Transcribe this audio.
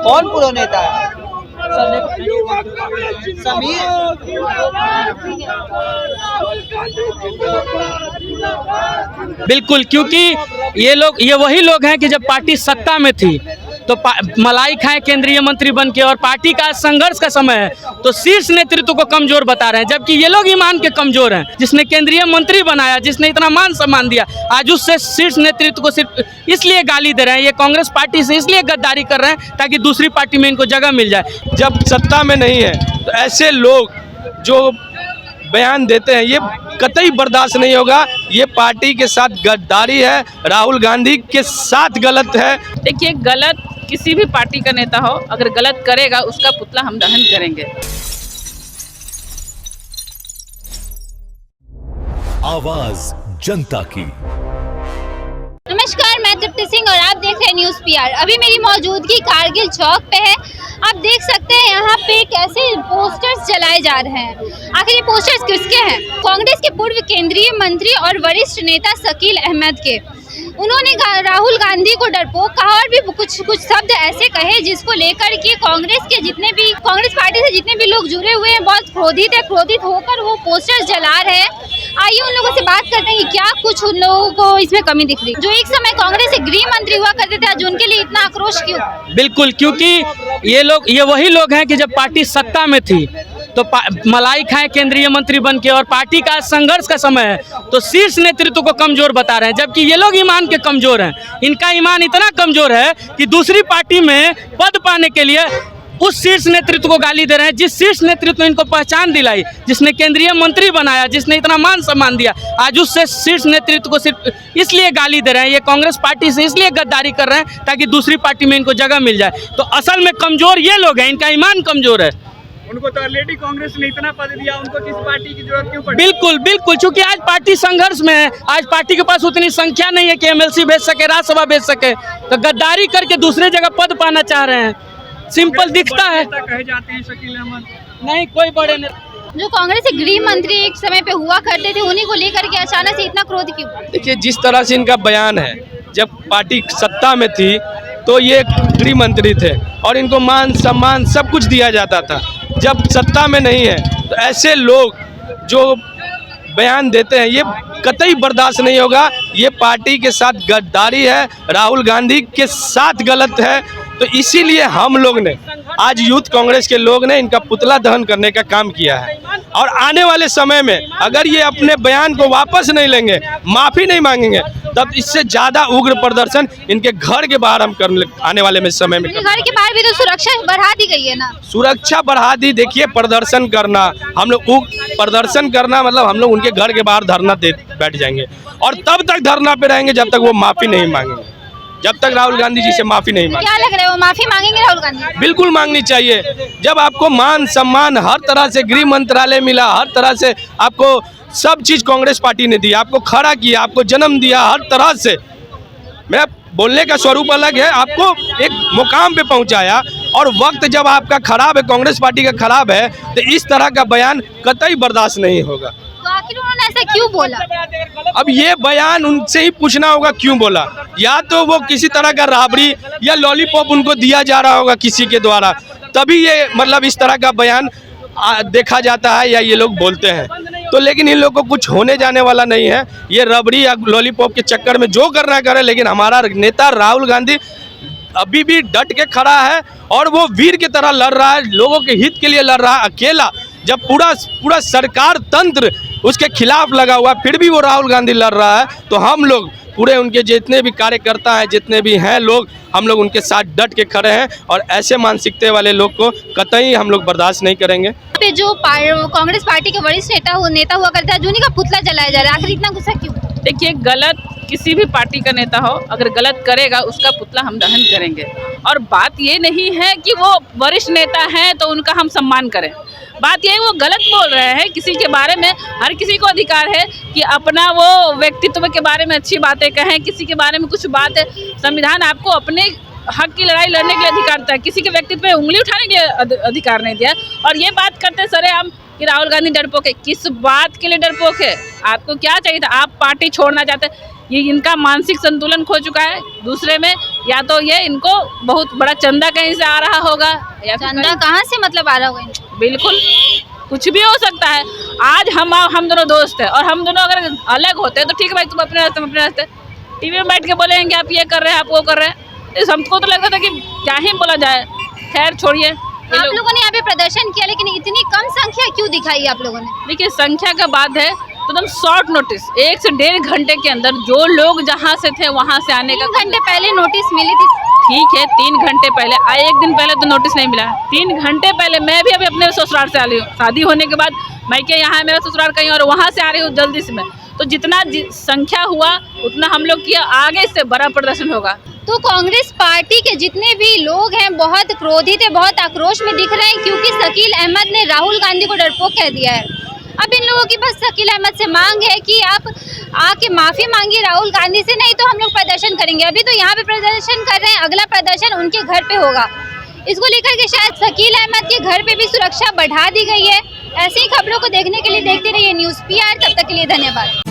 कौन पूरा नेता है? समीर। बिल्कुल, क्योंकि ये वही लोग हैं कि जब पार्टी सत्ता में थी तो मलाई खाए केंद्रीय मंत्री बन के, और पार्टी का संघर्ष का समय है तो शीर्ष नेतृत्व को कमजोर बता रहे हैं, जबकि ये लोग ईमान के कमजोर हैं। जिसने केंद्रीय मंत्री बनाया, जिसने इतना मान सम्मान दिया, आज उससे शीर्ष नेतृत्व को सिर्फ इसलिए गाली दे रहे हैं। ये कांग्रेस पार्टी से इसलिए गद्दारी कर रहे हैं ताकि दूसरी पार्टी में इनको जगह मिल जाए। जब सत्ता में नहीं है तो ऐसे लोग जो बयान देते हैं ये कतई बर्दाश्त नहीं होगा। ये पार्टी के साथ गद्दारी है, राहुल गांधी के साथ गलत है। देखिए, गलत किसी भी पार्टी का नेता हो, अगर गलत करेगा उसका पुतला हम दहन करेंगे। आवाज जनता की। नमस्कार, मैं तृप्ति सिंह और आप देख रहे हैं न्यूज़ पीआर। अभी मेरी मौजूदगी कारगिल चौक पे है। आप देख सकते हैं यहाँ पे कैसे पोस्टर्स जलाए जा रहे हैं। आखिर ये पोस्टर्स किसके हैं? कांग्रेस के पूर्व केंद्रीय मंत्री और वरिष्ठ नेता शकील अहमद के। उन्होंने राहुल गांधी को डरपोक कहा और भी कुछ शब्द ऐसे कहे जिसको लेकर के कांग्रेस पार्टी से जितने भी लोग जुड़े हुए हैं बहुत क्रोधित होकर वो पोस्टर्स जला रहे हैं। आइए उन लोगों से बात करते हैं कि क्या कुछ उन लोगों को इसमें कमी दिख रही, जो एक समय कांग्रेस के गृह मंत्री हुआ करते थे, आज उनके लिए इतना आक्रोश क्यों? बिल्कुल, क्योंकि ये वही लोग हैं कि जब पार्टी सत्ता में थी तो मलाई खाए केंद्रीय मंत्री बन के, और पार्टी का संघर्ष का समय है तो शीर्ष नेतृत्व को कमजोर बता रहे हैं, जबकि ये लोग ईमान के कमजोर हैं। इनका ईमान इतना कमजोर है कि दूसरी पार्टी में पद पाने के लिए उस शीर्ष नेतृत्व को गाली दे रहे हैं, जिस शीर्ष नेतृत्व ने इनको पहचान दिलाई, जिसने केंद्रीय मंत्री बनाया, जिसने इतना मान सम्मान दिया, आज उससे शीर्ष नेतृत्व को सिर्फ इसलिए गाली दे रहे हैं। ये कांग्रेस पार्टी से इसलिए गद्दारी कर रहे हैं ताकि दूसरी पार्टी में इनको जगह मिल जाए। तो असल में कमजोर ये लोग हैं, इनका ईमान कमजोर है। उनको तो ऑलरेडी कांग्रेस ने इतना पद दिया, उनको किस पार्टी की जरूरत क्यों पड़ी? बिल्कुल, चूंकि आज पार्टी संघर्ष में है। आज पार्टी के पास उतनी संख्या नहीं है कि एमएलसी भेज सके, राज्यसभा भेज सके, तो गद्दारी करके दूसरे जगह पद पाना चाह रहे हैं। सिंपल दिखता है। कहे जाते हैं शकील अहमद, नहीं कोई बड़े नेता। जो कांग्रेस के गृह मंत्री एक समय पे हुआ करते थे, उन्हीं को लेकर के अचानक से इतना क्रोध क्यों? देखिए, जिस तरह से इनका बयान है, जब पार्टी सत्ता में थी तो ये गृह मंत्री थे और इनको मान सम्मान सब कुछ दिया जाता था। जब सत्ता में नहीं है तो ऐसे लोग जो बयान देते हैं ये कतई बर्दाश्त नहीं होगा। ये पार्टी के साथ गद्दारी है, राहुल गांधी के साथ गलत है। तो इसीलिए हम लोग ने आज यूथ कांग्रेस के लोग ने इनका पुतला दहन करने का काम किया है, और आने वाले समय में अगर ये अपने बयान को वापस नहीं लेंगे, माफ़ी नहीं मांगेंगे, तब इससे ज़्यादा उग्र प्रदर्शन इनके घर के बाहर हम करने आने वाले में समय में। घर के बाहर भी तो सुरक्षा बढ़ा दी गई है ना? सुरक्षा बढ़ा दी। देखिए, प्रदर्शन करना मतलब हम लोग उनके घर के बाहर धरना दे बैठ जाएंगे, और तब तक धरना पे रहेंगे जब तक वो माफ़ी नहीं मांगेंगे, जब तक राहुल गांधी जी से माफ़ी नहीं मांगे। क्या लग रहा है, वो माफ़ी मांगेंगे राहुल गांधी? बिल्कुल मांगनी चाहिए। जब आपको मान सम्मान हर तरह से गृह मंत्रालय मिला, हर तरह से आपको सब चीज़ कांग्रेस पार्टी ने दी, आपको खड़ा किया, आपको जन्म दिया, हर तरह से। मेरा बोलने का स्वरूप अलग है, आपको एक मुकाम पे पहुंचाया, और वक्त जब आपका खराब है, कांग्रेस पार्टी का खराब है, तो इस तरह का बयान कतई बर्दाश्त नहीं होगा। तो आखिर उन्होंने ऐसा क्यों बोला? अब ये बयान उनसे ही पूछना होगा क्यों बोला। या तो वो किसी तरह का राबड़ी या लॉलीपॉप उनको दिया जा रहा होगा किसी के द्वारा, तभी ये मतलब इस तरह का बयान देखा जाता है या ये लोग बोलते हैं। तो लेकिन इन लोगों को कुछ होने जाने वाला नहीं है। ये रबड़ी या लॉलीपॉप के चक्कर में जो करना करे, लेकिन हमारा नेता राहुल गांधी अभी भी डट के खड़ा है, और वो वीर की तरह लड़ रहा है, लोगों के हित के लिए लड़ रहा है अकेला। जब पूरा सरकार तंत्र उसके खिलाफ लगा हुआ, फिर भी वो राहुल गांधी लड़ रहा है। तो हम लोग पूरे उनके जितने भी कार्यकर्ता हैं, जितने भी हैं लोग, हम लोग उनके साथ डट के खड़े हैं, और ऐसे मानसिकता वाले लोग को कतई हम लोग बर्दाश्त नहीं करेंगे। पे जो कांग्रेस पार्टी के वरिष्ठ नेता हुआ करता है, उन्हीं का पुतला जलाया जा रहा है, आखिर इतना गुस्सा क्यों? देखिए, गलत किसी भी पार्टी का नेता हो, अगर गलत करेगा उसका पुतला हम दहन करेंगे। और बात ये नहीं है कि वो वरिष्ठ नेता हैं तो उनका हम सम्मान करें। बात ये है वो गलत बोल रहे हैं किसी के बारे में। हर किसी को अधिकार है कि अपना वो व्यक्तित्व के बारे में अच्छी बातें कहें, किसी के बारे में कुछ बात है। संविधान आपको अपने हक की लड़ाई लड़ने के लिए अधिकार देता है, किसी के व्यक्तित्व पे उंगली उठाने के लिए अधिकार नहीं दिया। और ये बात करते सरेआम कि राहुल गांधी डरपोक है। किस बात के लिए डरपोक है? आपको क्या चाहिए था? आप पार्टी छोड़ना चाहते, ये इनका मानसिक संतुलन खो चुका है। दूसरे में या तो ये इनको बहुत बड़ा चंदा कहीं से आ रहा होगा, या चंदा कहाँ से मतलब आ रहा होगा इनको? बिल्कुल कुछ भी हो सकता है। आज हम दोनों दोस्त हैं और हम दोनों अगर अलग होते हैं तो ठीक है भाई, तुम अपने रास्ते, अपने रास्ते, टीवी में बैठ के बोलेंगे आप ये कर रहे हैं, आप वो कर रहे हैं। इस हमको तो लगता था कि क्या ही बोला जाए। खैर छोड़िए। आप लोगों ने यहाँ पे प्रदर्शन किया, लेकिन इतनी कम संख्या क्यों दिखाई आप लोगों ने? देखिए, संख्या का बात है तो एकदम शॉर्ट नोटिस, 1 से 1.5 घंटे के अंदर जो लोग जहाँ से थे वहाँ से आने का। 3 घंटे पहले नोटिस मिली थी। ठीक है, 3 घंटे पहले, 1 दिन पहले तो नोटिस नहीं मिला। 3 घंटे पहले मैं भी अभी अपने ससुराल से आ रही हूँ, शादी होने के बाद मैं क्या यहाँ है मेरा ससुराल कहीं और, वहाँ से आ रही हूँ जल्दी से मैं। तो जितना संख्या हुआ उतना हम लोग किया, आगे से बड़ा प्रदर्शन होगा। तो कांग्रेस पार्टी के जितने भी लोग हैं बहुत क्रोधित है, बहुत आक्रोश में दिख रहे हैं, क्योंकि शकील अहमद ने राहुल गांधी को डरपोक कह दिया है। अब इन लोगों की बस शकील अहमद से मांग है कि आप आके माफ़ी मांगिए राहुल गांधी से, नहीं तो हम लोग प्रदर्शन करेंगे। अभी तो यहाँ पे प्रदर्शन कर रहे हैं, अगला प्रदर्शन उनके घर पे होगा। इसको लेकर के शायद शकील अहमद के घर पे भी सुरक्षा बढ़ा दी गई है। ऐसी ही खबरों को देखने के लिए देखते रहिए न्यूज़ PR। तब तक के लिए धन्यवाद।